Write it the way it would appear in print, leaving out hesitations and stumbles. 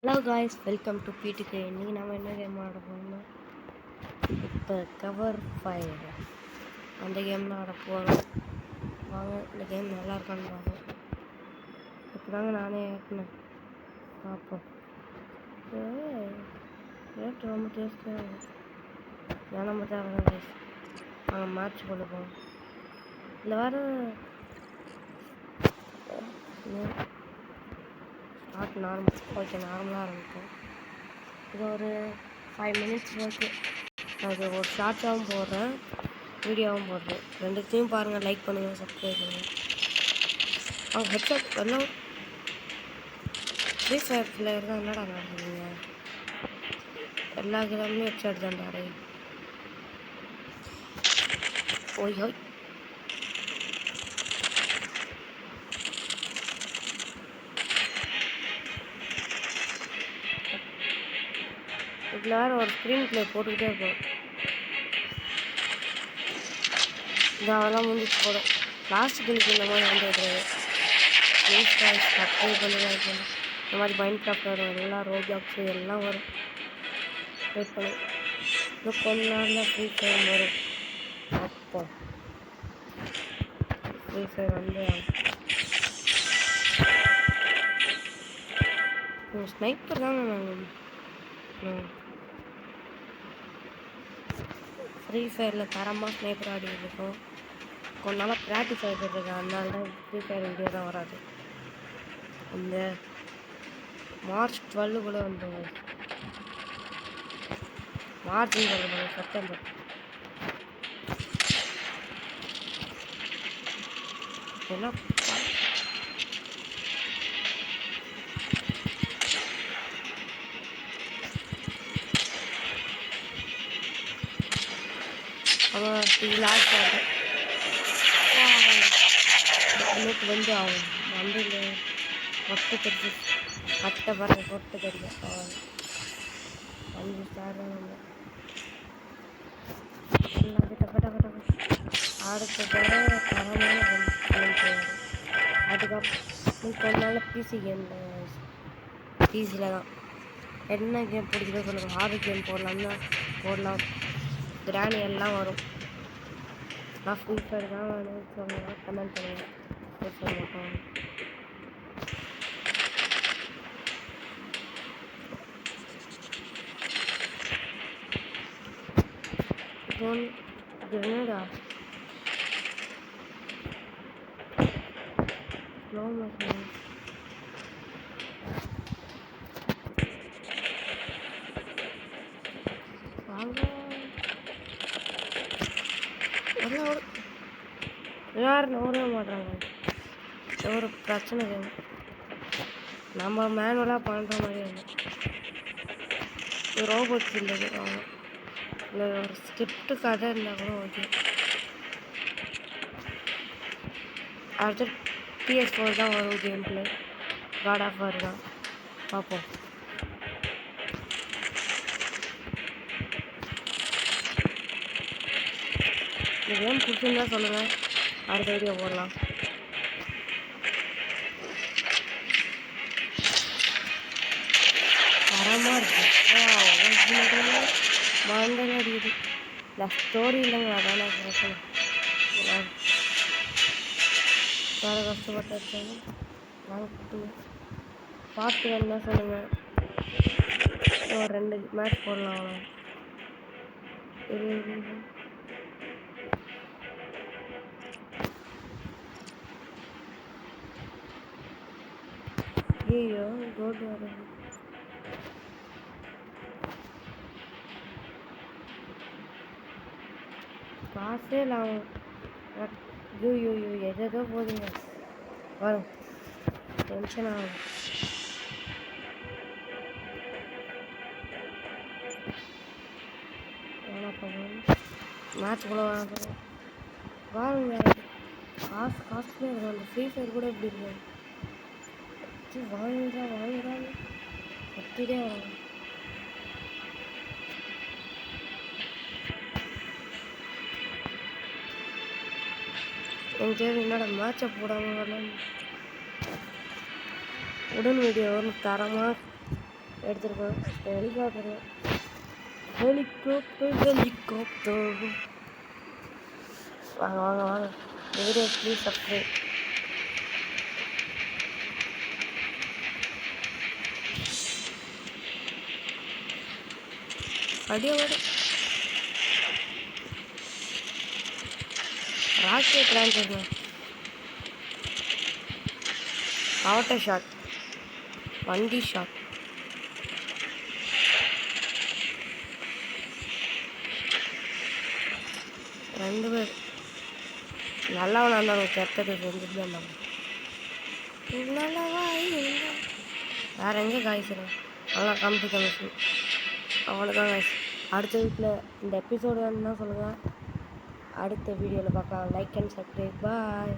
Hello guys, welcome to PTK. இன்றைக்கி நம்ம என்ன கேம் ஆட போகிறோம்னா இப்போ கவர் ஃபயர் அந்த கேம் தான் ஆட போகிறோம். வாங்க இந்த கேம் நல்லா இருக்கான்னு பார்ப்போம். இப்போ தாங்க நானே ஏற்றினேன், பார்ப்போம். ரேட் ரொம்ப டேஸ்ட்டாக ஏன் நம்ம தேவை கைஸ். நாங்கள் மேட்ச் கொடுப்போம். இந்த வாரம் ஸ்டார்ட் நார்மல். ஓகே, நார்மலாக ஆரம்பிக்கும். இது ஒரு 5 மினிட்ஸ் வரைக்கும் அது ஒரு ஷார்ட்டாகவும் போடுறேன், வீடியோவும் போடுறேன். ரெண்டுத்தையும் பாருங்கள், லைக் பண்ணுங்கள், சப்ஸ்கிரைப் பண்ணுங்கள். அவங்க ஹெட்செட் எல்லாம் ஃப்ரீ ஃபயர் பிளேயர் தான். என்னடா நடக்குதுங்க? எல்லா கிராமமே ஹெட்செட் தான் டாடே. ஓய் ஹோய், இதில் வேறு ஒரு ஸ்க்ரீன் ப்ளே போட்டுக்கிட்டே இருக்கும். இது அதெல்லாம் முடிஞ்சு போடும். லாஸ்ட் கிளிக்கு இந்த மாதிரி வந்து வைக்கிறது. ப்ளீஸ் காய்ஸ், சப்ஸ்கிரைப் பண்ணுங்கள். இந்த மாதிரி மைண்ட் கிராஃப்ட் வரும், எல்லாம் ரோபாக்ஸு எல்லாம் வரும். வெயிட் பண்ணு, இன்னும் கொஞ்ச நாளில் ஃப்ரீ ஃபயர் வரும். அப்போ ஃப்ரீ ஃபயர் வந்து ஸ்னைப்பர் தாங்க. நாங்கள் ஃப்ரீ ஃபயரில் தரமாக ஸ்னைப்பர் ஆடிட்டு இருக்கோம். கொஞ்ச நாளாக ப்ராக்டிஸ் ஆகிட்டு இருக்கேன், அதனால தான் ஃப்ரீ ஃபயர் வீடியோ தான் வராது. இந்த மார்ச் 12 கூட வந்துங்க. மார்ச் செப்டம்பர் என்ன அவன் லாஸ்ட் ஆகும். எனக்கு வந்து அவன் வண்டியில் ஒட்டு கடிச்சு அட்டை பறவை பொட்டு கடிக்க அவன் 5 ஸ்டார் தான் வந்து எல்லாம் கிட்ட அடுத்ததாக தரமான கேம் போவாது. அதுக்கப்புறம் கொஞ்ச நாள் பிசி கேமில் பிசியில் தான் என்ன கேம் பிடிக்குதோ சொல்லுங்கள். ஹாபி கேம் போடலாம்னா போடலாம், கிராணி எல்லாம் வரும். நான் ஃப்ரீ ஃபயர் தான் வேணும்னு சொல்லுங்கள், கமெண்ட் பண்ணுங்கள். ஃப்ரீ ஃபயர் மட்டும் என்னடா ஸ்லோ மோஷன் வாங்க. எல்லாரும் நோட மாட்டாங்க. ஒரு பிரச்சனை வேணும், நம்ம மேனுவலாக பண்ணுற மாதிரி இல்லை. ரோபோட்ஸ் இல்லை, இல்லை ஒரு ஸ்கிரிப்ட் கதை இருந்தால் கூட ஓகே. அடுத்து PS4 தான் வரும் கேம் பிளே. காட் ஆஃப் வார் தான் பார்ப்போம். இந்த கேம் பிடிச்சிருந்தா சொல்லுங்கள், அடுத்த வீடியோ போடலாம். தரமாக இருக்குது, மண்டல அடிக்குது. இந்த ஸ்டோரி இல்லைங்க, அதான பிரச்சனை. வேறு கஷ்டப்பட்டு இருக்காங்க. வாங்கிட்டு பார்த்து என்ன சொல்லுங்கள். ஒரு 2 மேட்ச் போடலாம் அவ்வளோ. ஐயோ ரோடு வருது. காசே இல்லாமல் ஐயோ எதோ போதுங்க. வரும், டென்ஷன் ஆகும். மேட்ச் கூட வாங்க. காசுலேயே இருக்கும். அந்த ஃப்ரீ ஃபயர் கூட எப்படி இருக்கும், வாங்குறாங்க கத்திட்டே வராங்க. எனக்கு தேவை என்னோட மேட்சை போடாமல் உடன் வீடியோ வரும். தரமாக எடுத்துருக்கோம். Helicopter helicopter helicopter. வாங்க வாங்க வாங்க. Video please subscribe. அடியே ஓடு. ராக்கெட் லான்ச்சர், வாட்டர் ஷாட், வண்டி ஷாட். ரெண்டு பேர் நல்லா விளாண்டாங்க, கெட்டது செஞ்சுட்டு தான் இருந்தாங்க. வேற எங்கே காய்ச்சிடும் நல்லா காமிச்சு. அவ்வளோதான் காய்ச்சி. அடுத்த வீட்டில் இந்த எபிசோடு வேணுன்னா சொல்லுங்கள், அடுத்த வீடியோவில் பார்க்கலாம். Like and subscribe. பாய்.